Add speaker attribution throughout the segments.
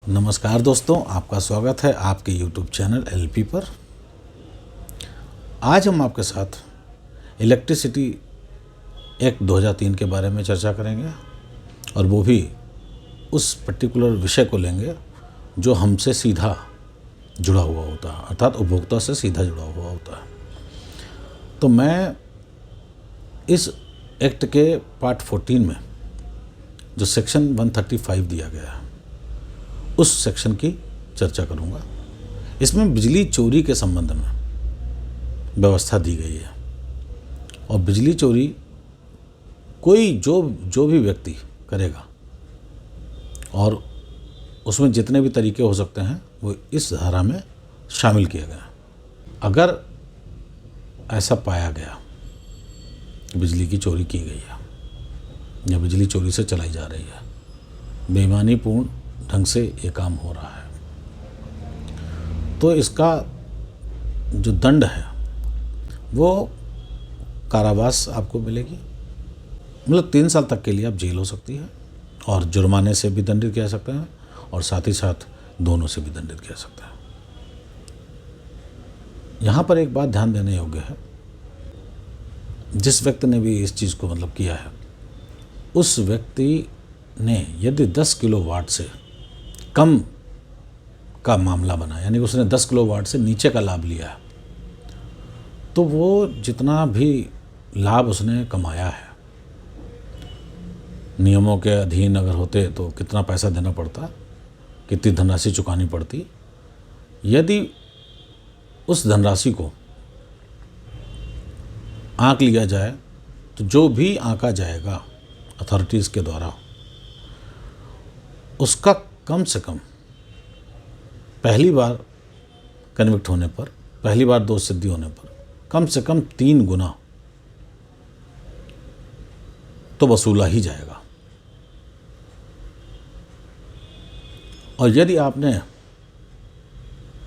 Speaker 1: नमस्कार दोस्तों, आपका स्वागत है आपके YouTube चैनल एलपी पर। आज हम आपके साथ इलेक्ट्रिसिटी एक्ट 2003 के बारे में चर्चा करेंगे और वो भी उस पर्टिकुलर विषय को लेंगे जो हमसे सीधा जुड़ा हुआ होता है, अर्थात उपभोक्ता से सीधा जुड़ा हुआ होता है। तो मैं इस एक्ट के पार्ट 14 में जो सेक्शन 135 दिया गया है उस सेक्शन की चर्चा करूंगा। इसमें बिजली चोरी के संबंध में व्यवस्था दी गई है और बिजली चोरी कोई जो भी व्यक्ति करेगा और उसमें जितने भी तरीके हो सकते हैं वो इस धारा में शामिल किए गए हैं। अगर ऐसा पाया गया बिजली की चोरी की गई है या बिजली चोरी से चलाई जा रही है, बेईमानीपूर्ण ढंग से ये काम हो रहा है, तो इसका जो दंड है वो कारावास आपको मिलेगी। मतलब 3 साल तक के लिए आप जेल हो सकती है और जुर्माने से भी दंडित किया जा सकते हैं और साथ ही साथ दोनों से भी दंडित किया जा सकता है। यहाँ पर एक बात ध्यान देने योग्य है, जिस व्यक्ति ने भी इस चीज़ को किया है, उस व्यक्ति ने यदि 10 किलोवाट से कम का मामला बना, यानी उसने 10 किलोवाट से नीचे का लाभ लिया है, तो वो जितना भी लाभ उसने कमाया है, नियमों के अधीन अगर होते तो कितना पैसा देना पड़ता, कितनी धनराशि चुकानी पड़ती, यदि उस धनराशि को आंक लिया जाए तो जो भी आंका जाएगा अथॉरिटीज़ के द्वारा, उसका कम से कम पहली बार कन्विक्ट होने पर, पहली बार दोष सिद्धि होने पर कम से कम 3 गुना तो वसूला ही जाएगा। और यदि आपने,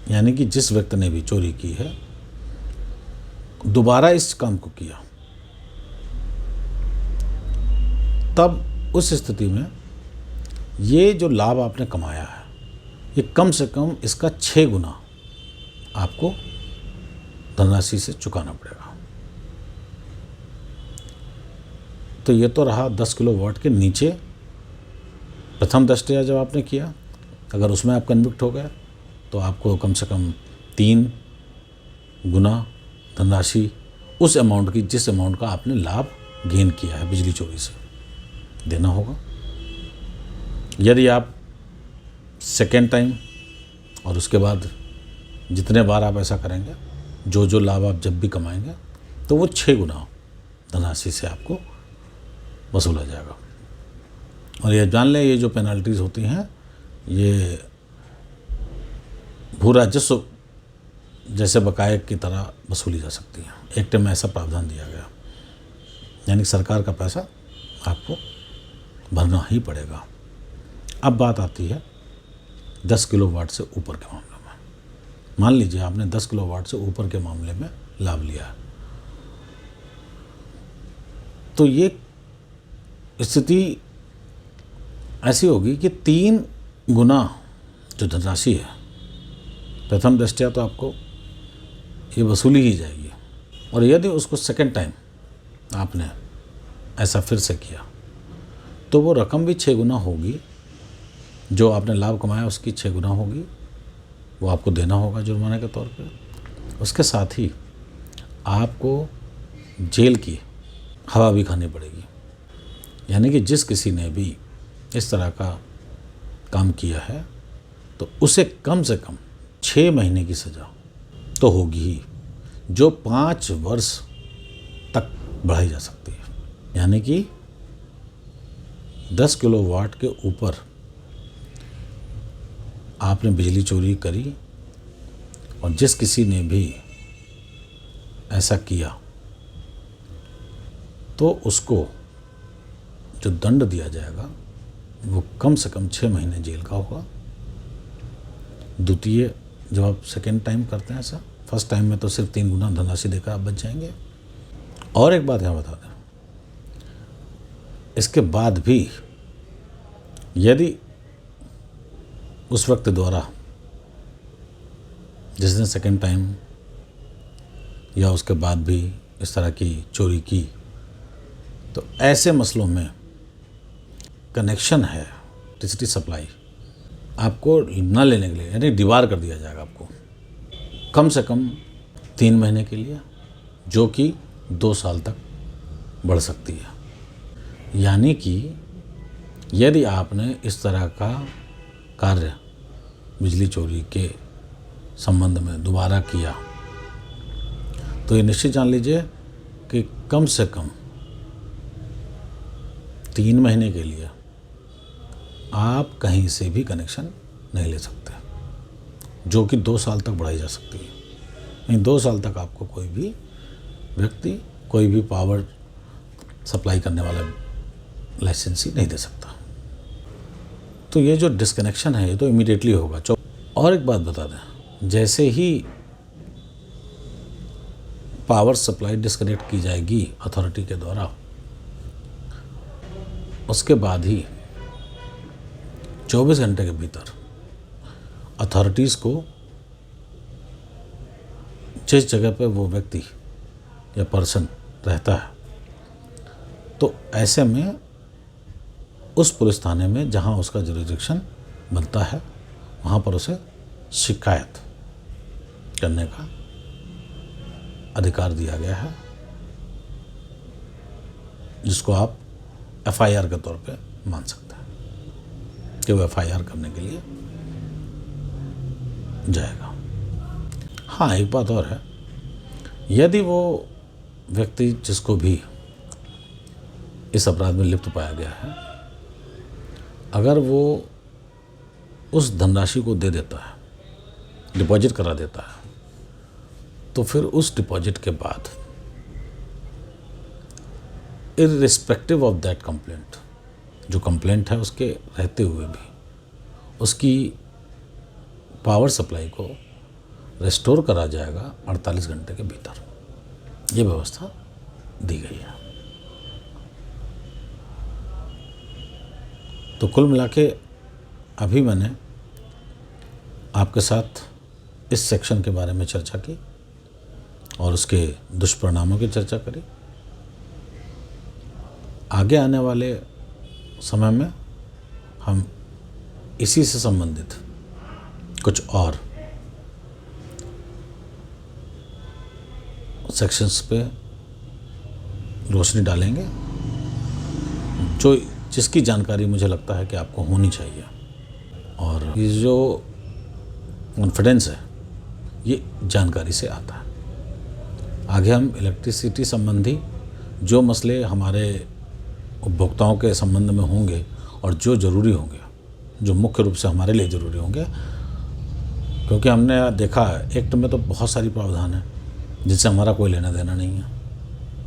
Speaker 1: यानी कि जिस व्यक्ति ने भी चोरी की है, दोबारा इस काम को किया, तब उस स्थिति में ये जो लाभ आपने कमाया है ये कम से कम इसका 6 गुना आपको धनराशि से चुकाना पड़ेगा। तो ये तो रहा 10 किलोवाट के नीचे प्रथम दृष्टया जब आपने किया, अगर उसमें आप कन्विक्ट हो गए तो आपको कम से कम 3 गुना धनराशि उस अमाउंट की, जिस अमाउंट का आपने लाभ गेन किया है बिजली चोरी से, देना होगा। यदि आप सेकेंड टाइम और उसके बाद जितने बार आप ऐसा करेंगे, जो लाभ आप जब भी कमाएंगे, तो वो 6 गुना धनराशि से आपको वसूला जाएगा। और ये जान लें, ये जो पेनल्टीज़ होती हैं ये भू राजस्व जैसे बकाये की तरह वसूली जा सकती हैं। एक्ट में ऐसा प्रावधान दिया गया, यानी सरकार का पैसा आपको भरना ही पड़ेगा। अब बात आती है 10 किलोवाट से ऊपर के मामले में। मान लीजिए आपने 10 किलोवाट से ऊपर के मामले में लाभ लिया है, तो ये स्थिति ऐसी होगी कि 3 गुना जो धनराशि है, प्रथम दृष्टया तो आपको ये वसूली ही जाएगी। और यदि उसको सेकेंड टाइम आपने ऐसा फिर से किया तो वो रकम भी 6 गुना होगी, जो आपने लाभ कमाया उसकी 6 गुना होगी, वो आपको देना होगा जुर्माने के तौर पे। उसके साथ ही आपको जेल की हवा भी खानी पड़ेगी। यानी कि जिस किसी ने भी इस तरह का काम किया है तो उसे कम से कम 6 महीने की सज़ा तो होगी ही, जो 5 वर्ष तक बढ़ाई जा सकती है। यानी कि 10 किलोवाट के ऊपर आपने बिजली चोरी करी और जिस किसी ने भी ऐसा किया तो उसको जो दंड दिया जाएगा वो कम से कम 6 महीने जेल का होगा। द्वितीय जब आप सेकेंड टाइम करते हैं ऐसा, फर्स्ट टाइम में तो सिर्फ 3 गुना धनराशि देकर आप बच जाएंगे। और एक बात यहाँ बता दें, इसके बाद भी यदि उस व्यक्ति द्वारा जिसने सेकेंड टाइम या उसके बाद भी इस तरह की चोरी की, तो ऐसे मसलों में कनेक्शन है इलेक्ट्रिसिटी सप्लाई आपको न लेने के लिए यानी डिबार कर दिया जाएगा आपको कम से कम 3 महीने के लिए, जो कि 2 साल तक बढ़ सकती है। यानी कि यदि आपने इस तरह का कार्य बिजली चोरी के संबंध में दोबारा किया तो ये निश्चित जान लीजिए कि कम से कम 3 महीने के लिए आप कहीं से भी कनेक्शन नहीं ले सकते, जो कि 2 साल तक बढ़ाई जा सकती है। यानी 2 साल तक आपको कोई भी व्यक्ति कोई भी पावर सप्लाई करने वाला लाइसेंसी नहीं दे सकता। तो ये जो डिस्कनेक्शन है ये तो इमीडिएटली होगा। और एक बात बता दें, जैसे ही पावर सप्लाई डिस्कनेक्ट की जाएगी अथॉरिटी के द्वारा, उसके बाद ही 24 घंटे के भीतर अथॉरिटीज़ को जिस जगह पे वो व्यक्ति या पर्सन रहता है, तो ऐसे में उस पुलिस थाने में जहां उसका जुरिडिक्शन बनता है वहां पर उसे शिकायत करने का अधिकार दिया गया है, जिसको आप FIR के तौर पे मान सकते हैं कि वो FIR करने के लिए जाएगा। हाँ, एक बात और है, यदि वो व्यक्ति जिसको भी इस अपराध में लिप्त पाया गया है, अगर वो उस धनराशि को दे देता है, डिपॉजिट करा देता है, तो फिर उस डिपॉजिट के बाद इर्रिस्पेक्टिव ऑफ दैट कंप्लेंट, जो कंप्लेंट है उसके रहते हुए भी उसकी पावर सप्लाई को रिस्टोर करा जाएगा 48 घंटे के भीतर। ये व्यवस्था दी गई है। तो कुल मिला के अभी मैंने आपके साथ इस सेक्शन के बारे में चर्चा की और उसके दुष्परिणामों की चर्चा करी। आगे आने वाले समय में हम इसी से संबंधित कुछ और सेक्शंस पे रोशनी डालेंगे, जिसकी जानकारी मुझे लगता है कि आपको होनी चाहिए। और ये जो कॉन्फिडेंस है ये जानकारी से आता है। आगे हम इलेक्ट्रिसिटी संबंधी जो मसले हमारे उपभोक्ताओं के संबंध में होंगे और जो ज़रूरी होंगे, जो मुख्य रूप से हमारे लिए ज़रूरी होंगे, क्योंकि हमने देखा एक्ट में तो बहुत सारी प्रावधान है जिससे हमारा कोई लेना देना नहीं है।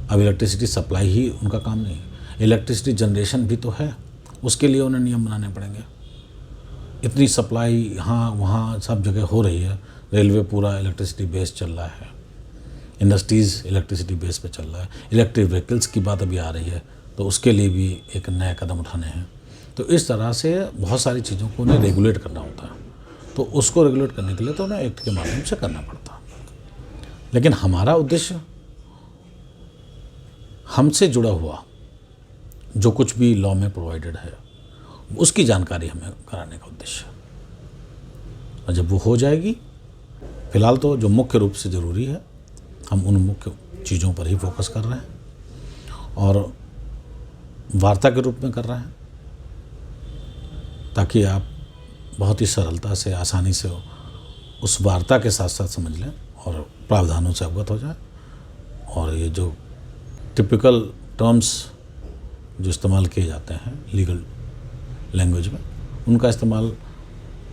Speaker 1: अब इलेक्ट्रिसिटी सप्लाई ही उनका काम नहीं है, इलेक्ट्रिसिटी जनरेशन भी तो है, उसके लिए उन्हें नियम बनाने पड़ेंगे। इतनी सप्लाई यहाँ वहाँ सब जगह हो रही है, रेलवे पूरा इलेक्ट्रिसिटी बेस चल रहा है, इंडस्ट्रीज़ इलेक्ट्रिसिटी बेस पे चल रहा है, इलेक्ट्रिक व्हीकल्स की बात अभी आ रही है, तो उसके लिए भी एक नया कदम उठाने हैं। तो इस तरह से बहुत सारी चीज़ों को उन्हें रेगुलेट करना होता है, तो उसको रेगुलेट करने के लिए तो उन्हें एक्ट के माध्यम से करना पड़ता है। लेकिन हमारा उद्देश्य हमसे जुड़ा हुआ जो कुछ भी लॉ में प्रोवाइडेड है उसकी जानकारी हमें कराने का उद्देश्य है। और जब वो हो जाएगी, फिलहाल तो जो मुख्य रूप से ज़रूरी है हम उन मुख्य चीज़ों पर ही फोकस कर रहे हैं और वार्ता के रूप में कर रहे हैं, ताकि आप बहुत ही सरलता से आसानी से उस वार्ता के साथ साथ समझ लें और प्रावधानों से अवगत हो जाए। और ये जो टिपिकल टर्म्स जो इस्तेमाल किए जाते हैं लीगल लैंग्वेज में, उनका इस्तेमाल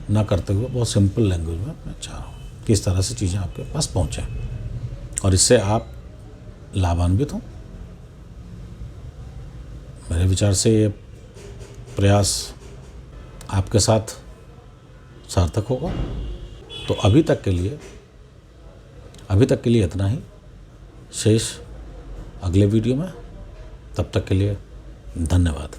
Speaker 1: ना करते हुए बहुत सिंपल लैंग्वेज में मैं चाह रहा हूँ कि इस तरह से चीज़ें आपके पास पहुँचें और इससे आप लाभान्वित हों। मेरे विचार से ये प्रयास आपके साथ सार्थक होगा। तो अभी तक के लिए इतना ही। शेष अगले वीडियो में, तब तक के लिए धन्यवाद।